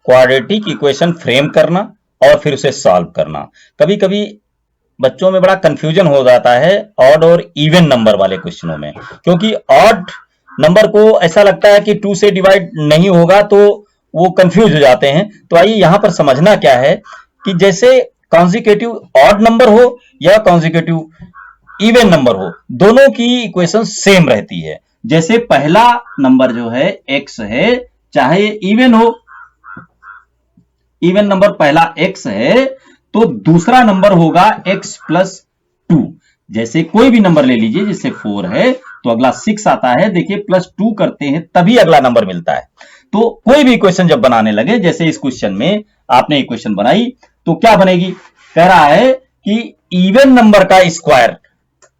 Quadratic equation frame करना और फिर उसे सॉल्व करना। कभी कभी बच्चों में बड़ा कंफ्यूजन हो जाता है ऑड और इवन नंबर वाले क्वेश्चनों में, क्योंकि ऑड नंबर को ऐसा लगता है कि 2 से डिवाइड नहीं होगा तो वो कंफ्यूज हो जाते हैं। तो आइए यहां पर समझना क्या है कि जैसे कॉन्जिक्यूटिव ऑड नंबर हो या कॉन्जिक्यूटिव इवन नंबर हो, दोनों की इक्वेशन सेम रहती है। जैसे पहला नंबर जो है x है, चाहे इवन हो, इवन नंबर पहला x है, तो दूसरा नंबर होगा x प्लस 2। जैसे कोई भी नंबर ले लीजिए, जैसे 4 है तो अगला 6 आता है, देखिए प्लस 2 करते हैं तभी अगला नंबर मिलता है। तो कोई भी इक्वेशन जब बनाने लगे, जैसे इस क्वेश्चन में आपने इक्वेशन बनाई तो क्या बनेगी, कह रहा है कि इवन नंबर का स्क्वायर,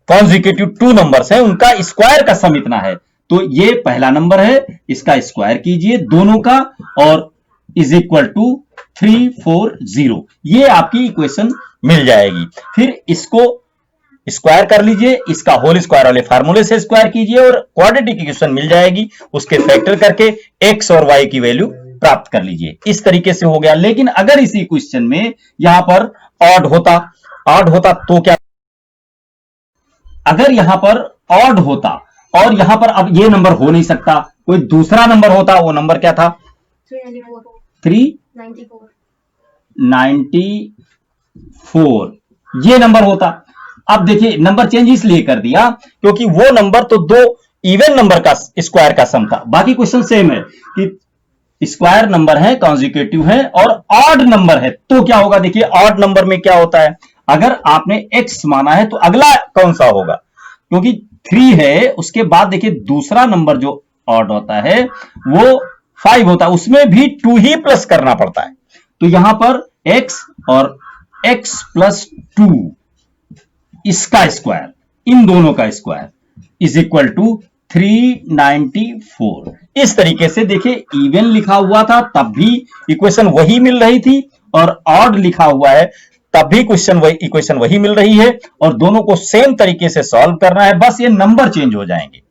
कॉन्जिक्यूटिव 2 नंबर्स है उनका स्क्वायर का सम इतना है, तो ये पहला नंबर है, इसका स्क्वायर कीजिए दोनों का और इज इक्वल टू 340। ये आपकी इक्वेशन मिल जाएगी। फिर इसको स्क्वायर कर लीजिए, इसका होल स्क्वायर वाले फार्मूले से स्क्वायर कीजिए और क्वाड्रेटिक इक्वेशन मिल जाएगी। उसके फैक्टर करके x और y की वैल्यू प्राप्त कर लीजिए। इस तरीके से हो गया। लेकिन अगर इसी क्वेश्चन में यहां पर ऑड होता तो क्या, अगर यहां पर ऑड होता और यहां पर अब ये नंबर हो नहीं सकता, कोई दूसरा नंबर होता, वो नंबर क्या था, 394, ये नंबर होता। अब देखिए नंबर चेंज इसलिए कर दिया क्योंकि वो नंबर तो दो इवन नंबर का स्क्वायर का सम था। बाकी क्वेश्चन सेम है कि स्क्वायर नंबर है, कॉन्जिक्यूटिव है और ऑड नंबर है, तो क्या होगा, देखिए ऑड नंबर में क्या होता है, अगर आपने x माना है तो अगला कौन सा होगा, क्योंकि 3 है उसके बाद देखिए दूसरा नंबर जो ऑड होता है वो 5 होता है, उसमें भी 2 ही प्लस करना पड़ता है। तो यहां पर x और x प्लस 2 इसका स्क्वायर, इन दोनों का स्क्वायर इज इक्वल टू 394। इस तरीके से देखिए इवन लिखा हुआ था तब भी इक्वेशन वही मिल रही थी और ऑड लिखा हुआ है तब भी इक्वेशन वही मिल रही है, और दोनों को सेम तरीके से सॉल्व करना है। बस ये नंबर चेंज हो जाएंगे।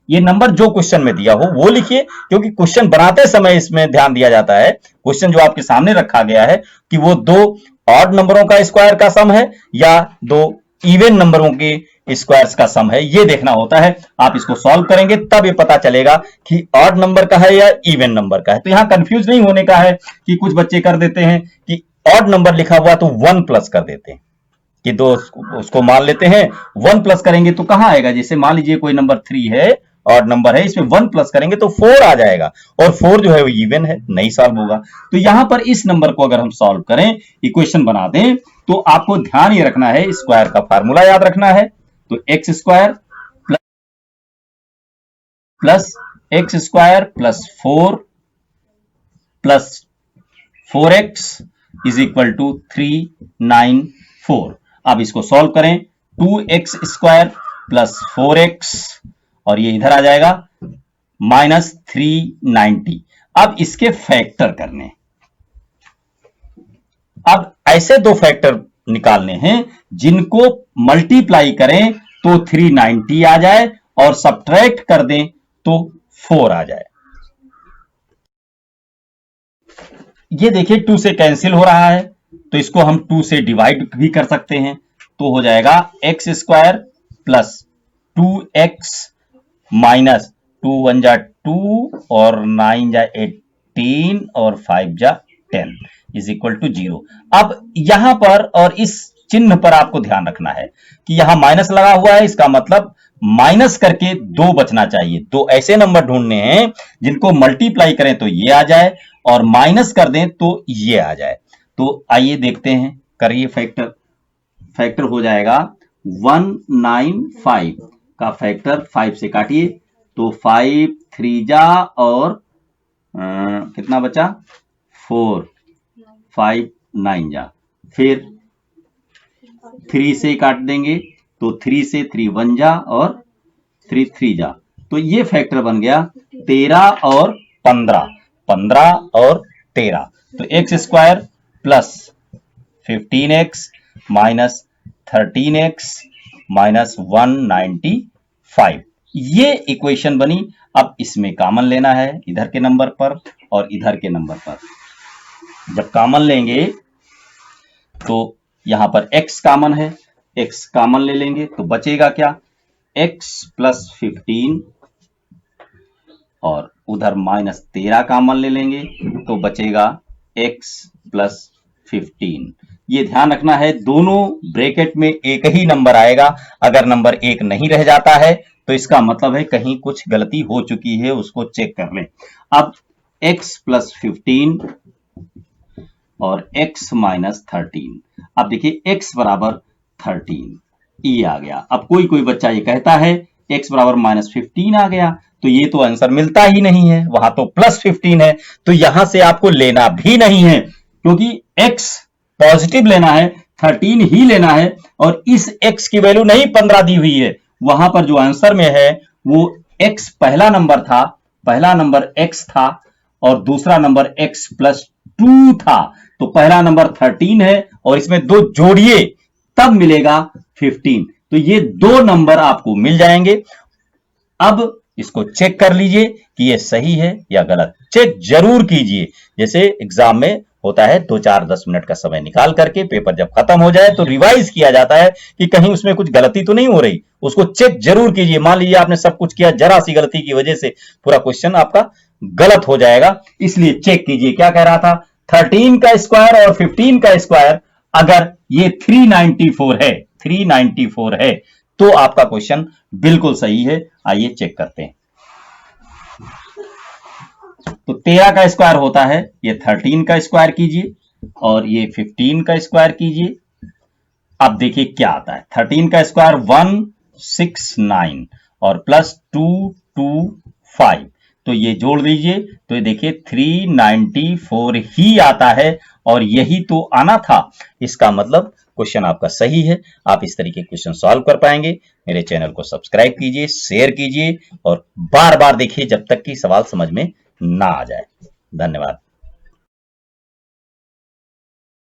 ये नंबर जो क्वेश्चन में दिया हो वो लिखिए, क्योंकि क्वेश्चन बनाते समय इसमें ध्यान दिया जाता है। क्वेश्चन जो आपके सामने रखा गया है कि वो दो ऑड नंबरों का स्क्वायर का सम है या दो इवन नंबरों के स्क्वायर्स का सम है, ये देखना होता है। आप इसको सॉल्व करेंगे तब ये पता चलेगा कि ऑड नंबर का है या इवन नंबर का है। तो यहां कंफ्यूज नहीं होने का है कि कुछ बच्चे कर देते हैं कि ऑड नंबर लिखा हुआ तो 1 प्लस कर देते हैं कि दो उसको मान लेते हैं, 1 प्लस करेंगे तो कहां आएगा, जैसे मान लीजिए कोई नंबर 3 है, ऑड नंबर है, इसमें 1 प्लस करेंगे तो 4 आ जाएगा और 4 जो है वो इवन है, नहीं सॉल्व होगा। तो यहां पर इस नंबर को अगर हम सॉल्व करें, इक्वेशन बना दें, तो आपको ध्यान ये रखना है, स्क्वायर का फार्मूला याद रखना है। तो x square plus x square plus 4 plus 4x is equal to 394। अब इसको सॉल्व करें, 2x स्क्वायर प्लस 4x और ये इधर आ जाएगा माइनस 390। अब इसके फैक्टर करने, अब ऐसे दो फैक्टर निकालने हैं जिनको मल्टीप्लाई करें तो 390 आ जाए और सब्ट्रैक्ट कर दें तो 4 आ जाए। ये देखिए 2 से कैंसिल हो रहा है, तो इसको हम 2 से डिवाइड भी कर सकते हैं, तो हो जाएगा x square plus 2x minus 2 1 जा 2 और 9 जा 18 और 5 जा 10 इज इक्वल टू 0। अब यहां पर और इस चिन्ह पर आपको ध्यान रखना है कि यहां माइनस लगा हुआ है, इसका मतलब माइनस करके 2 बचना चाहिए। दो ऐसे नंबर ढूंढने हैं जिनको मल्टीप्लाई करें तो ये आ जाए और माइनस कर दें तो ये आ जाए। तो आइए देखते हैं, करिए फैक्टर हो जाएगा 195 का फैक्टर 5 से काटिए तो 5 3 जा और कितना बचा 4 5 9 जा, फिर 3 से काट देंगे तो 3 से 3 1 जा और 3 3 जा, तो ये फैक्टर बन गया 13 और 15, 15 और 13। तो x square plus 15x minus 13x minus 195, ये इक्वेशन बनी। अब इसमें कॉमन लेना है इधर के नंबर पर और इधर के नंबर पर, जब कॉमन लेंगे तो यहां पर x कॉमन है, x कॉमन ले लेंगे तो बचेगा क्या, x प्लस 15 और उधर -13 कॉमन ले लेंगे तो बचेगा x प्लस 15। ये ध्यान रखना है दोनों ब्रैकेट में एक ही नंबर आएगा, अगर नंबर एक नहीं रह जाता है तो इसका मतलब है कहीं कुछ गलती हो चुकी है, उसको चेक कर लें। अब x प्लस 15 और x माइनस 13, अब देखिए x बराबर 13 ये आ गया। अब कोई कोई बच्चा ये कहता है x बराबर -15 आ गया, तो ये तो आंसर मिलता ही नहीं है, वहां तो +15 है, तो यहां से आपको लेना भी नहीं है, क्योंकि x पॉजिटिव लेना है, 13 ही लेना है, और इस x की वैल्यू नहीं 15 दी हुई है, वहां पर जो आंसर में है वो x पहला नंबर था, पहला नंबर x था और दूसरा नंबर x प्लस 2 था, तो पहला नंबर 13 है और इसमें दो जोड़िए तब मिलेगा 15, तो ये दो नंबर आपको मिल जाएंगे। अब इसको चेक कर लीजिए कि ये सही है या गलत, चेक जरूर कीजिए। जैसे एग्जाम में होता है 2-4-10 मिनट का समय निकाल करके पेपर जब खत्म हो जाए तो रिवाइज किया जाता है कि कहीं उसमें कुछ गलती तो नहीं हो रही, उसको चेक जरूर कीजिए। मान लीजिए आपने सब कुछ किया, जरा सी गलती की वजह से पूरा क्वेश्चन आपका गलत हो जाएगा, इसलिए चेक कीजिए। क्या कह रहा था, 13 का स्क्वायर और 15 का स्क्वायर अगर ये 394 है तो आपका क्वेश्चन बिल्कुल सही है। आइए चेक करते हैं। तो 13 का स्क्वायर होता है, ये 13 का स्क्वायर कीजिए और ये 15 का स्क्वायर कीजिए। अब देखिए क्या आता है, 13 का स्क्वायर 169 और प्लस 225, तो ये जोड़ दीजिए तो ये देखिए 394 ही आता है और यही तो आना था। इसका मतलब क्वेश्चन आपका सही है। आप इस तरीके क्वेश्चन सॉल्व कर पाएंगे। मेरे चैनल को सब्सक्राइब कीजिए, शेयर कीजिए और बार बार देखिए जब तक कि सवाल समझ में ना आ जाए। धन्यवाद।